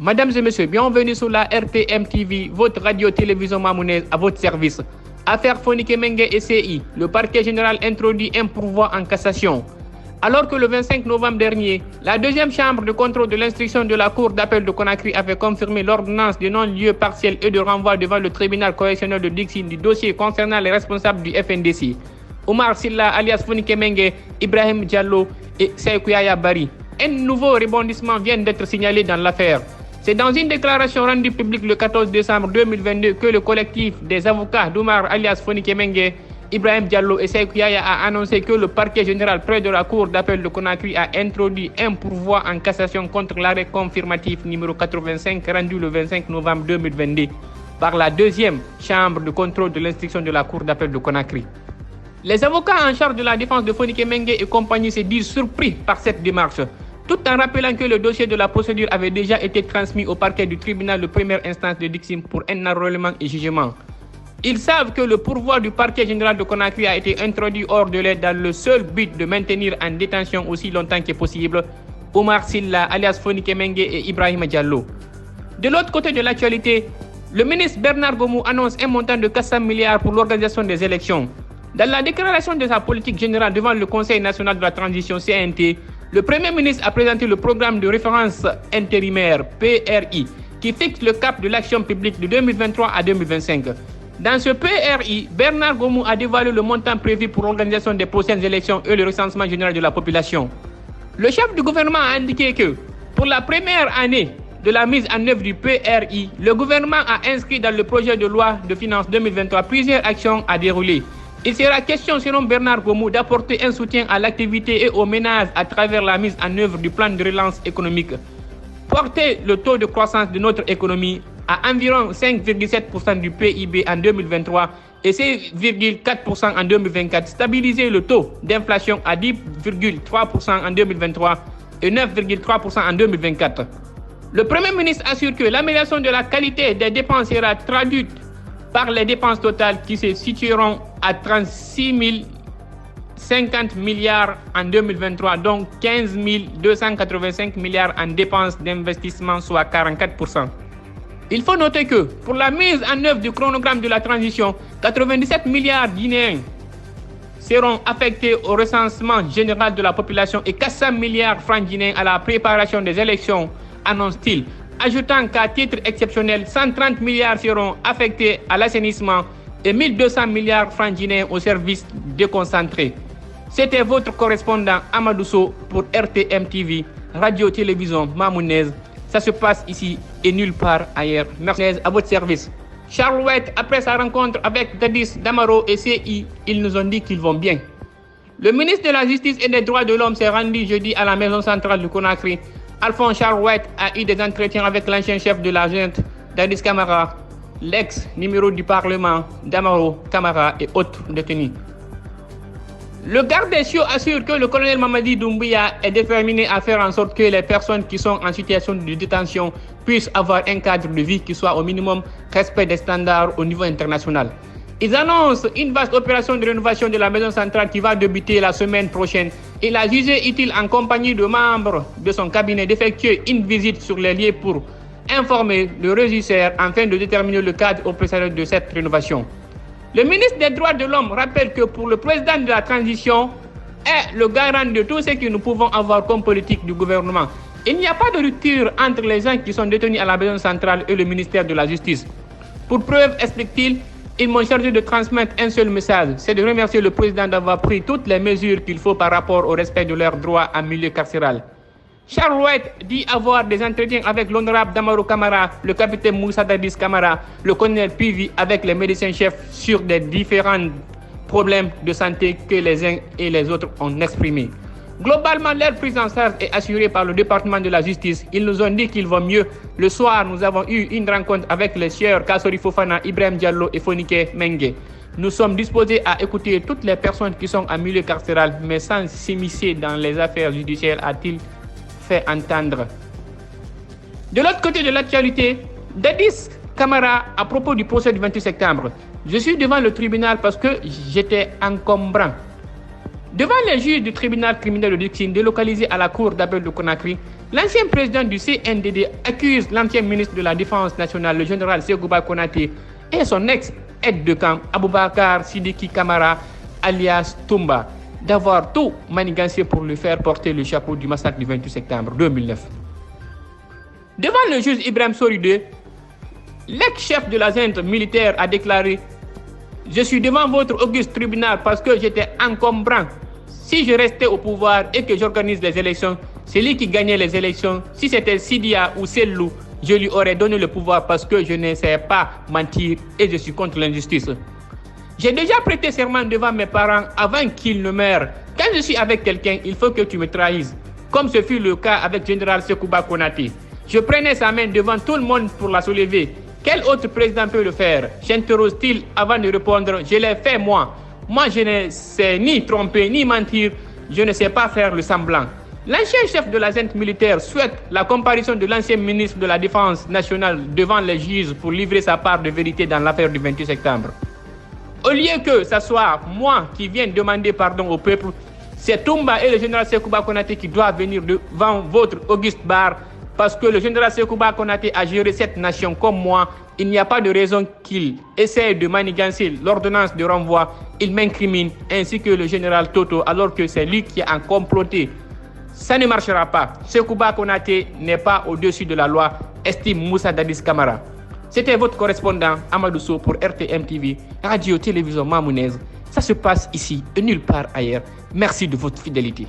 Mesdames et messieurs, bienvenue sur la RTM TV, votre radio-télévision mamounaise à votre service. Affaire Fonike Mengue et CI, le parquet général introduit un pourvoi en cassation. Alors que le 25 novembre dernier, la deuxième chambre de contrôle de l'instruction de la Cour d'appel de Conakry avait confirmé l'ordonnance de non-lieu partiel et de renvoi devant le tribunal correctionnel de Dixine du dossier concernant les responsables du FNDC. Omar Silla alias Fonike Mengue, Ibrahim Diallo et Sekou Yaya Bari. Un nouveau rebondissement vient d'être signalé dans l'affaire. C'est dans une déclaration rendue publique le 14 décembre 2022 que le collectif des avocats d'Omar alias Fonike Mengue, Ibrahim Diallo et Sekou Yaya a annoncé que le parquet général près de la Cour d'appel de Conakry a introduit un pourvoi en cassation contre l'arrêt confirmatif numéro 85 rendu le 25 novembre 2022 par la deuxième chambre de contrôle de l'instruction de la Cour d'appel de Conakry. Les avocats en charge de la défense de Fonike Mengue et compagnie se disent surpris par cette démarche, tout en rappelant que le dossier de la procédure avait déjà été transmis au parquet du tribunal de première instance de Dixine pour un enrôlement et jugement. Ils savent que le pourvoi du parquet général de Conakry a été introduit hors de l'aide dans le seul but de maintenir en détention aussi longtemps que possible Omar Silla alias Fonike Mengue et Ibrahim Diallo. De l'autre côté de l'actualité, le ministre Bernard Gomou annonce un montant de 400 milliards pour l'organisation des élections. Dans la déclaration de sa politique générale devant le Conseil national de la transition CNT, le Premier ministre a présenté le programme de référence intérimaire PRI qui fixe le cap de l'action publique de 2023 à 2025. Dans ce PRI, Bernard Gomou a dévoilé le montant prévu pour l'organisation des prochaines élections et le recensement général de la population. Le chef du gouvernement a indiqué que pour la première année de la mise en œuvre du PRI, le gouvernement a inscrit dans le projet de loi de finances 2023 plusieurs actions à dérouler. Il sera question, selon Bernard Gomou, d'apporter un soutien à l'activité et aux ménages à travers la mise en œuvre du plan de relance économique. Porter le taux de croissance de notre économie à environ 5,7% du PIB en 2023 et 6,4% en 2024. Stabiliser le taux d'inflation à 10,3% en 2023 et 9,3% en 2024. Le Premier ministre assure que l'amélioration de la qualité des dépenses sera traduite par les dépenses totales qui se situeront à 36 050 milliards en 2023, donc 15 285 milliards en dépenses d'investissement, soit 44%. Il faut noter que pour la mise en œuvre du chronogramme de la transition, 97 milliards guinéens seront affectés au recensement général de la population et 400 milliards francs guinéens à la préparation des élections, annonce-t-il. Ajoutant qu'à titre exceptionnel, 130 milliards seront affectés à l'assainissement et 1200 milliards francs guinéens aux services déconcentrés. C'était votre correspondant Amadou Sow pour RTM TV, radio-télévision mamounaise. Ça se passe ici et nulle part ailleurs. Merci à votre service. Charles White, après sa rencontre avec Dadis, Damaro et CI, ils nous ont dit qu'ils vont bien. Le ministre de la Justice et des Droits de l'Homme s'est rendu jeudi à la maison centrale de Conakry. Alphonse Charles White a eu des entretiens avec l'ancien chef de la junte, Dadis Camara, l'ex-numéro du Parlement, Damaro Camara et autres détenus. Le garde des Sceaux assure que le colonel Mamadi Doumbouya est déterminé à faire en sorte que les personnes qui sont en situation de détention puissent avoir un cadre de vie qui soit au minimum respect des standards au niveau international. Ils annoncent une vaste opération de rénovation de la maison centrale qui va débuter la semaine prochaine. Il a jugé utile en compagnie de membres de son cabinet d'effectuer une visite sur les lieux pour informer le régisseur afin de déterminer le cadre opérationnel de cette rénovation. Le ministre des Droits de l'Homme rappelle que pour le président de la transition est le garant de tout ce que nous pouvons avoir comme politique du gouvernement. Il n'y a pas de rupture entre les gens qui sont détenus à la maison centrale et le ministère de la Justice. Pour preuve, explique-t-il, ils m'ont chargé de transmettre un seul message, c'est de remercier le président d'avoir pris toutes les mesures qu'il faut par rapport au respect de leurs droits en milieu carcéral. Charles White dit avoir des entretiens avec l'honorable Damaro Camara, le capitaine Moussa Dadis Camara, le colonel Pivi avec les médecins-chefs sur des différents problèmes de santé que les uns et les autres ont exprimés. Globalement, leur prise en charge est assurée par le département de la justice. Ils nous ont dit qu'ils vont mieux. Le soir, nous avons eu une rencontre avec les sieurs Kassori Fofana, Ibrahim Diallo et Fonike Mengue. Nous sommes disposés à écouter toutes les personnes qui sont en milieu carcéral, mais sans s'immiscer dans les affaires judiciaires, a-t-il fait entendre. De l'autre côté de l'actualité, Dadis Camara, à propos du procès du 28 septembre, je suis devant le tribunal parce que j'étais encombrant. Devant les juges du tribunal criminel de Dixine délocalisé à la cour d'appel de Conakry, l'ancien président du CNDD accuse l'ancien ministre de la Défense nationale, le général Sekouba Konaté, et son ex-aide de camp, Aboubakar Sidiki Kamara, alias Toumba, d'avoir tout manigancé pour lui faire porter le chapeau du massacre du 28 septembre 2009. Devant le juge Ibrahim Soridé, l'ex-chef de la junte militaire a déclaré « Je suis devant votre auguste tribunal parce que j'étais encombrant. Si je restais au pouvoir et que j'organise les élections, c'est lui qui gagnait les élections. Si c'était Sidia ou Sellou, je lui aurais donné le pouvoir parce que je ne sais pas mentir et je suis contre l'injustice. J'ai déjà prêté serment devant mes parents avant qu'ils ne meurent. Quand je suis avec quelqu'un, il faut que tu me trahisses. Comme ce fut le cas avec Général Sekouba Konaté. Je prenais sa main devant tout le monde pour la soulever. Quel autre président peut le faire? J'interroge-t-il avant de répondre, je l'ai fait moi. Moi, je ne sais ni tromper ni mentir. Je ne sais pas faire le semblant. L'ancien chef de la junte militaire souhaite la comparution de l'ancien ministre de la Défense nationale devant les juges pour livrer sa part de vérité dans l'affaire du 28 septembre. Au lieu que ce soit moi qui vienne demander pardon au peuple, c'est Toumba et le général Sekouba Konaté qui doivent venir devant votre auguste bar parce que le général Sekouba Konaté a géré cette nation comme moi. Il n'y a pas de raison qu'il essaie de manigancer l'ordonnance de renvoi. Il m'incrimine ainsi que le général Toto alors que c'est lui qui a comploté. Ça ne marchera pas. Sekouba Konaté n'est pas au-dessus de la loi, estime Moussa Dadis Camara. C'était votre correspondant Amadou Sow pour RTM TV, Radio-Télévision Mamounaise. Ça se passe ici et nulle part ailleurs. Merci de votre fidélité.